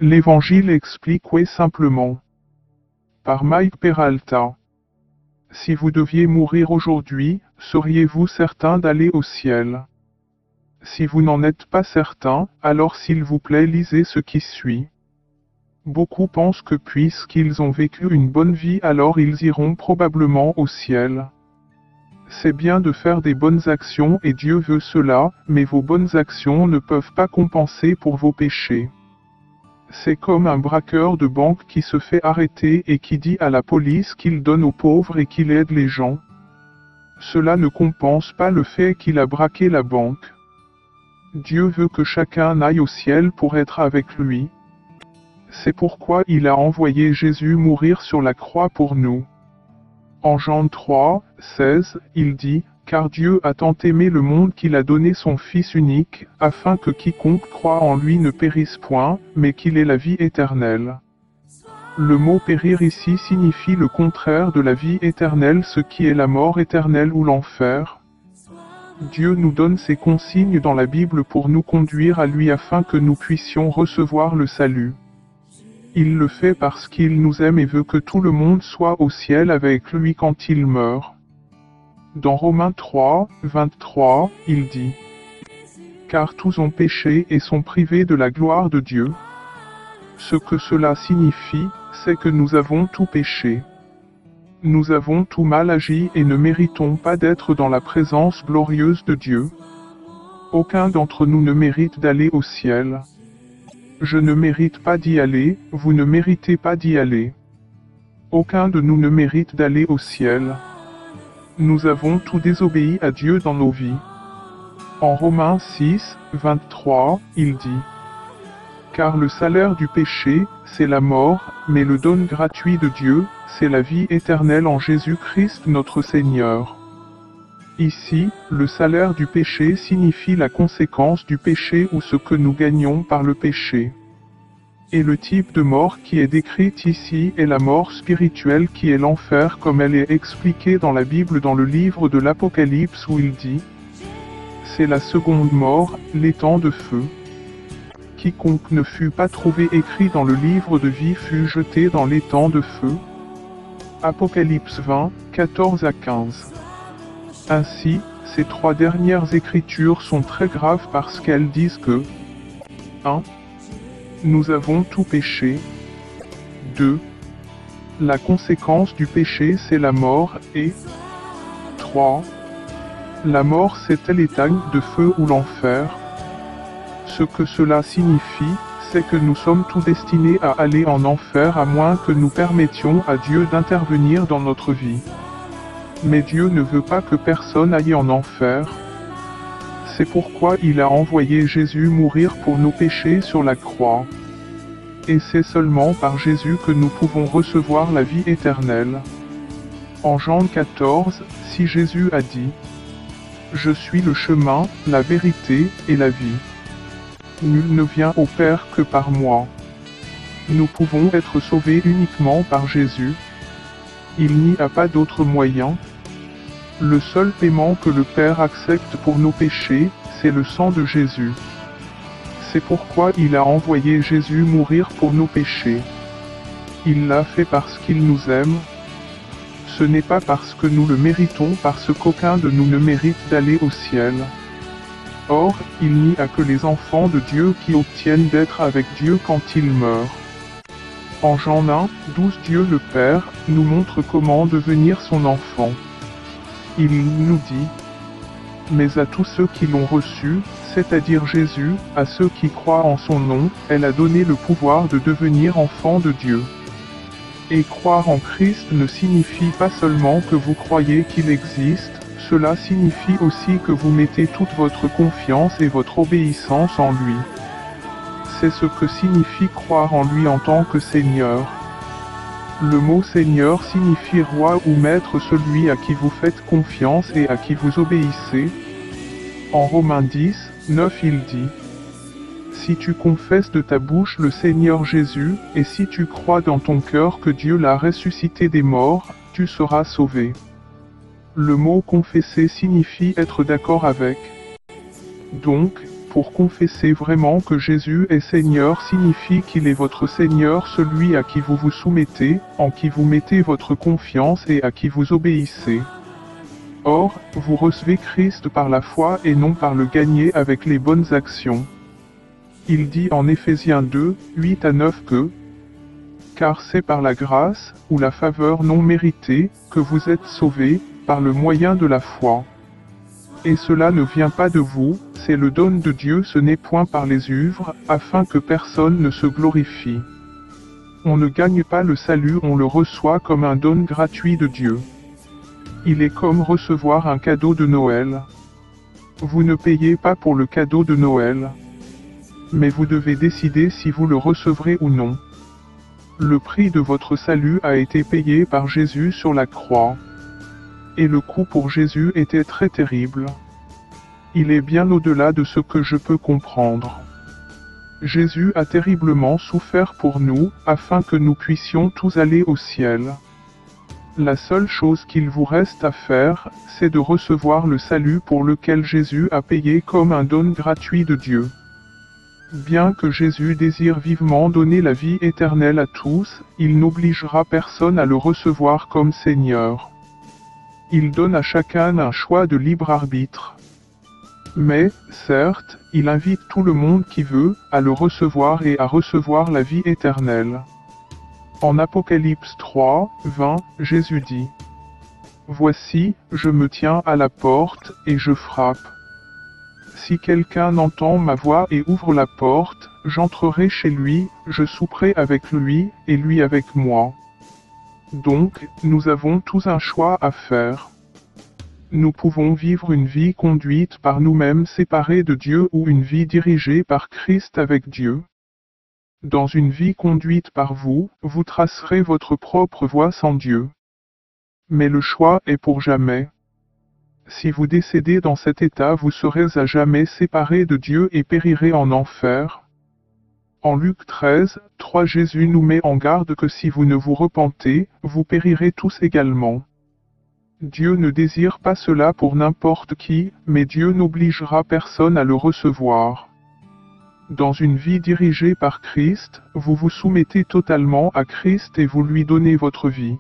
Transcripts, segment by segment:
L'Évangile expliqué simplement. Par Mike Peralta. Si vous deviez mourir aujourd'hui, seriez-vous certain d'aller au ciel? Si vous n'en êtes pas certain, alors s'il vous plaît lisez ce qui suit. Beaucoup pensent que puisqu'ils ont vécu une bonne vie alors ils iront probablement au ciel. C'est bien de faire des bonnes actions et Dieu veut cela, mais vos bonnes actions ne peuvent pas compenser pour vos péchés. C'est comme un braqueur de banque qui se fait arrêter et qui dit à la police qu'il donne aux pauvres et qu'il aide les gens. Cela ne compense pas le fait qu'il a braqué la banque. Dieu veut que chacun aille au ciel pour être avec lui. C'est pourquoi il a envoyé Jésus mourir sur la croix pour nous. En Jean 3, 16, il dit, « Car Dieu a tant aimé le monde qu'il a donné son Fils unique, afin que quiconque croit en lui ne périsse point, mais qu'il ait la vie éternelle. » Le mot périr ici signifie le contraire de la vie éternelle, ce qui est la mort éternelle ou l'enfer. Dieu nous donne ses consignes dans la Bible pour nous conduire à lui afin que nous puissions recevoir le salut. Il le fait parce qu'il nous aime et veut que tout le monde soit au ciel avec lui quand il meurt. Dans Romains 3, 23, il dit « Car tous ont péché et sont privés de la gloire de Dieu. » Ce que cela signifie, c'est que nous avons tout péché. Nous avons tout mal agi et ne méritons pas d'être dans la présence glorieuse de Dieu. Aucun d'entre nous ne mérite d'aller au ciel. Je ne mérite pas d'y aller, vous ne méritez pas d'y aller. Aucun de nous ne mérite d'aller au ciel. Nous avons tout désobéi à Dieu dans nos vies. En Romains 6, 23, il dit « Car le salaire du péché, c'est la mort, mais le don gratuit de Dieu, c'est la vie éternelle en Jésus-Christ notre Seigneur. » Ici, le salaire du péché signifie la conséquence du péché ou ce que nous gagnons par le péché. Et le type de mort qui est décrite ici est la mort spirituelle qui est l'enfer comme elle est expliquée dans la Bible dans le livre de l'Apocalypse où il dit « C'est la seconde mort, l'étang de feu. Quiconque ne fut pas trouvé écrit dans le livre de vie fut jeté dans l'étang de feu. » Apocalypse 20, 14 à 15. Ainsi, ces trois dernières écritures sont très graves parce qu'elles disent que 1. Nous avons tout péché. 2. La conséquence du péché c'est la mort et 3. La mort c'est l'étang de feu ou l'enfer. Ce que cela signifie, c'est que nous sommes tous destinés à aller en enfer à moins que nous permettions à Dieu d'intervenir dans notre vie. Mais Dieu ne veut pas que personne aille en enfer. C'est pourquoi il a envoyé Jésus mourir pour nos péchés sur la croix. Et c'est seulement par Jésus que nous pouvons recevoir la vie éternelle. En Jean 14, si Jésus a dit « Je suis le chemin, la vérité et la vie. Nul ne vient au Père que par moi. » Nous pouvons être sauvés uniquement par Jésus. Il n'y a pas d'autre moyen. Le seul paiement que le Père accepte pour nos péchés, c'est le sang de Jésus. C'est pourquoi il a envoyé Jésus mourir pour nos péchés. Il l'a fait parce qu'il nous aime. Ce n'est pas parce que nous le méritons parce qu'aucun de nous ne mérite d'aller au ciel. Or, il n'y a que les enfants de Dieu qui obtiennent d'être avec Dieu quand ils meurent. En Jean 1, 12 Dieu le Père nous montre comment devenir son enfant. Il nous dit « Mais à tous ceux qui l'ont reçu, c'est-à-dire Jésus, à ceux qui croient en son nom, elle a donné le pouvoir de devenir enfants de Dieu. » Et croire en Christ ne signifie pas seulement que vous croyez qu'il existe, cela signifie aussi que vous mettez toute votre confiance et votre obéissance en lui. C'est ce que signifie croire en lui en tant que Seigneur. Le mot Seigneur signifie roi ou maître, celui à qui vous faites confiance et à qui vous obéissez. En Romains 10, 9 il dit « Si tu confesses de ta bouche le Seigneur Jésus, et si tu crois dans ton cœur que Dieu l'a ressuscité des morts, tu seras sauvé. » Le mot confesser signifie être d'accord avec. Donc, Pour confesser vraiment que Jésus est Seigneur signifie qu'il est votre Seigneur, celui à qui vous vous soumettez, en qui vous mettez votre confiance et à qui vous obéissez. Or, vous recevez Christ par la foi et non par le gagner avec les bonnes actions. Il dit en Éphésiens 2, 8 à 9 que « Car c'est par la grâce, ou la faveur non méritée, que vous êtes sauvés, par le moyen de la foi. Et cela ne vient pas de vous, c'est le don de Dieu, ce n'est point par les œuvres, afin que personne ne se glorifie. On ne gagne pas le salut, on le reçoit comme un don gratuit de Dieu. Il est comme recevoir un cadeau de Noël. Vous ne payez pas pour le cadeau de Noël. Mais vous devez décider si vous le recevrez ou non. Le prix de votre salut a été payé par Jésus sur la croix. Et le coût pour Jésus était très terrible. Il est bien au-delà de ce que je peux comprendre. Jésus a terriblement souffert pour nous, afin que nous puissions tous aller au ciel. La seule chose qu'il vous reste à faire, c'est de recevoir le salut pour lequel Jésus a payé comme un don gratuit de Dieu. Bien que Jésus désire vivement donner la vie éternelle à tous, il n'obligera personne à le recevoir comme Seigneur. Il donne à chacun un choix de libre arbitre. Mais, certes, il invite tout le monde qui veut, à le recevoir et à recevoir la vie éternelle. En Apocalypse 3, 20, Jésus dit « Voici, je me tiens à la porte, et je frappe. Si quelqu'un entend ma voix et ouvre la porte, j'entrerai chez lui, je souperai avec lui, et lui avec moi. » Donc, nous avons tous un choix à faire. Nous pouvons vivre une vie conduite par nous-mêmes séparés de Dieu ou une vie dirigée par Christ avec Dieu. Dans une vie conduite par vous, vous tracerez votre propre voie sans Dieu. Mais le choix est pour jamais. Si vous décédez dans cet état, vous serez à jamais séparés de Dieu et périrez en enfer. En Luc 13, 3 Jésus nous met en garde que si vous ne vous repentez, vous périrez tous également. Dieu ne désire pas cela pour n'importe qui, mais Dieu n'obligera personne à le recevoir. Dans une vie dirigée par Christ, vous vous soumettez totalement à Christ et vous lui donnez votre vie.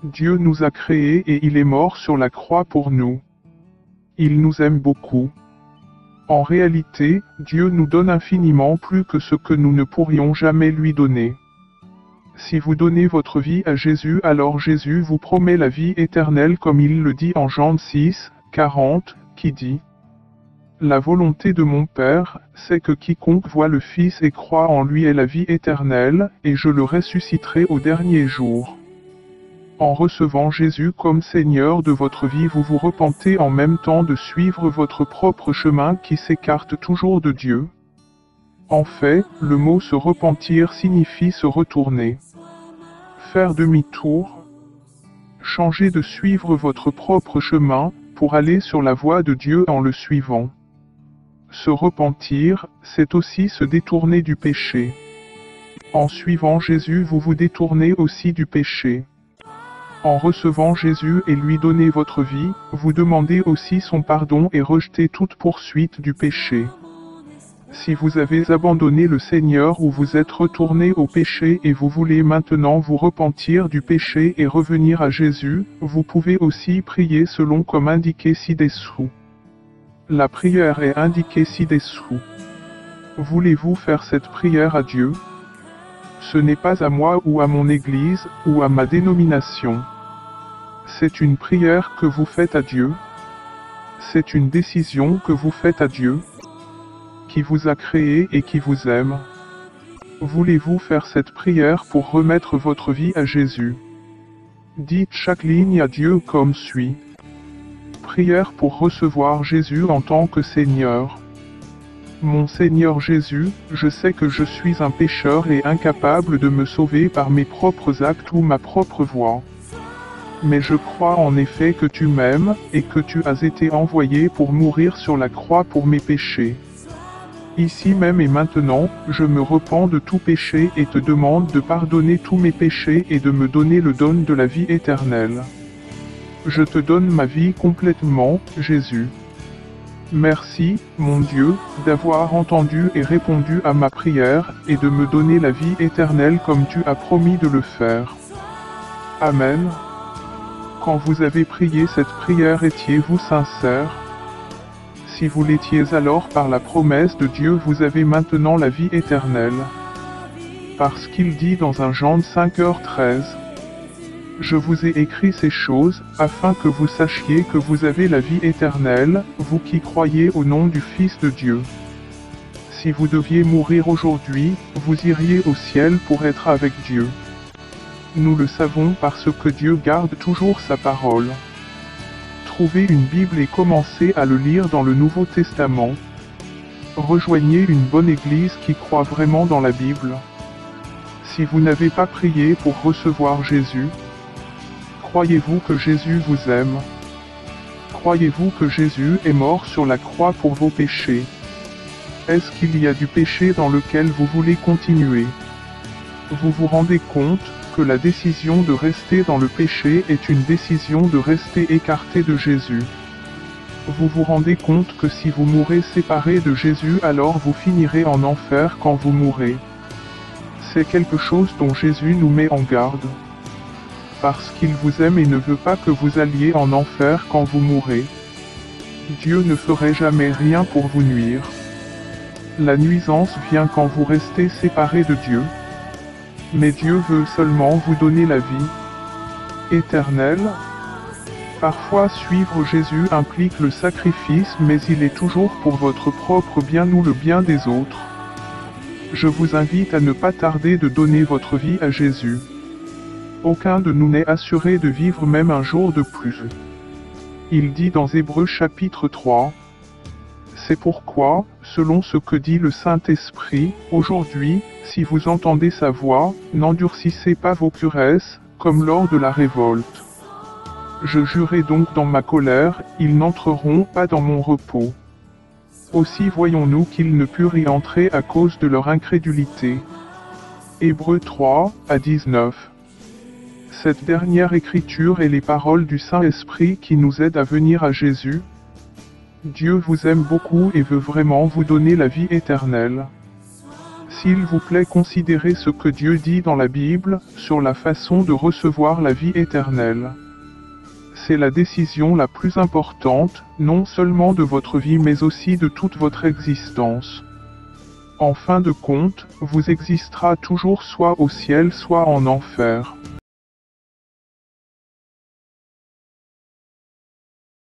Dieu nous a créés et il est mort sur la croix pour nous. Il nous aime beaucoup. En réalité, Dieu nous donne infiniment plus que ce que nous ne pourrions jamais lui donner. Si vous donnez votre vie à Jésus, alors Jésus vous promet la vie éternelle comme il le dit en Jean 6, 40, qui dit « La volonté de mon Père, c'est que quiconque voit le Fils et croit en lui ait la vie éternelle, et je le ressusciterai au dernier jour. » En recevant Jésus comme Seigneur de votre vie, vous vous repentez en même temps de suivre votre propre chemin qui s'écarte toujours de Dieu. En fait, le mot se repentir signifie se retourner. Faire demi-tour. Changer de suivre votre propre chemin, pour aller sur la voie de Dieu en le suivant. Se repentir, c'est aussi se détourner du péché. En suivant Jésus, vous vous détournez aussi du péché. En recevant Jésus et lui donner votre vie, vous demandez aussi son pardon et rejetez toute poursuite du péché. Si vous avez abandonné le Seigneur ou vous êtes retourné au péché et vous voulez maintenant vous repentir du péché et revenir à Jésus, vous pouvez aussi prier selon comme indiqué ci-dessous. La prière est indiquée ci-dessous. Voulez-vous faire cette prière à Dieu? Ce n'est pas à moi ou à mon Église, ou à ma dénomination. C'est une prière que vous faites à Dieu. C'est une décision que vous faites à Dieu, qui vous a créé et qui vous aime. Voulez-vous faire cette prière pour remettre votre vie à Jésus? Dites chaque ligne à Dieu comme suit. Prière pour recevoir Jésus en tant que Seigneur. Mon Seigneur Jésus, je sais que je suis un pécheur et incapable de me sauver par mes propres actes ou ma propre voie. Mais je crois en effet que tu m'aimes, et que tu as été envoyé pour mourir sur la croix pour mes péchés. Ici même et maintenant, je me repens de tout péché et te demande de pardonner tous mes péchés et de me donner le don de la vie éternelle. Je te donne ma vie complètement, Jésus. Merci, mon Dieu, d'avoir entendu et répondu à ma prière, et de me donner la vie éternelle comme tu as promis de le faire. Amen. Quand vous avez prié cette prière, étiez-vous sincère? Si vous l'étiez alors par la promesse de Dieu, vous avez maintenant la vie éternelle. Parce qu'il dit dans 1 Jean 5h13, « Je vous ai écrit ces choses, afin que vous sachiez que vous avez la vie éternelle, vous qui croyez au nom du Fils de Dieu. » Si vous deviez mourir aujourd'hui, vous iriez au ciel pour être avec Dieu. Nous le savons parce que Dieu garde toujours sa parole. Trouvez une Bible et commencez à le lire dans le Nouveau Testament. Rejoignez une bonne église qui croit vraiment dans la Bible. Si vous n'avez pas prié pour recevoir Jésus, croyez-vous que Jésus vous aime? Croyez-vous que Jésus est mort sur la croix pour vos péchés? Est-ce qu'il y a du péché dans lequel vous voulez continuer? Vous vous rendez compte que la décision de rester dans le péché est une décision de rester écarté de Jésus. Vous vous rendez compte que si vous mourrez séparé de Jésus, alors vous finirez en enfer quand vous mourrez. C'est quelque chose dont Jésus nous met en garde. Parce qu'il vous aime et ne veut pas que vous alliez en enfer quand vous mourrez. Dieu ne ferait jamais rien pour vous nuire. La nuisance vient quand vous restez séparé de Dieu. Mais Dieu veut seulement vous donner la vie éternelle. Parfois suivre Jésus implique le sacrifice, mais il est toujours pour votre propre bien ou le bien des autres. Je vous invite à ne pas tarder de donner votre vie à Jésus. Aucun de nous n'est assuré de vivre même un jour de plus. Il dit dans Hébreux chapitre 3, « C'est pourquoi, selon ce que dit le Saint-Esprit, aujourd'hui, si vous entendez sa voix, n'endurcissez pas vos curesses, comme lors de la révolte. Je jurai donc dans ma colère, ils n'entreront pas dans mon repos. Aussi voyons-nous qu'ils ne purent y entrer à cause de leur incrédulité. » Hébreux 3, à 19. Cette dernière écriture est les paroles du Saint-Esprit qui nous aident à venir à Jésus. Dieu vous aime beaucoup et veut vraiment vous donner la vie éternelle. S'il vous plaît, considérez ce que Dieu dit dans la Bible, sur la façon de recevoir la vie éternelle. C'est la décision la plus importante, non seulement de votre vie mais aussi de toute votre existence. En fin de compte, vous existera toujours soit au ciel soit en enfer.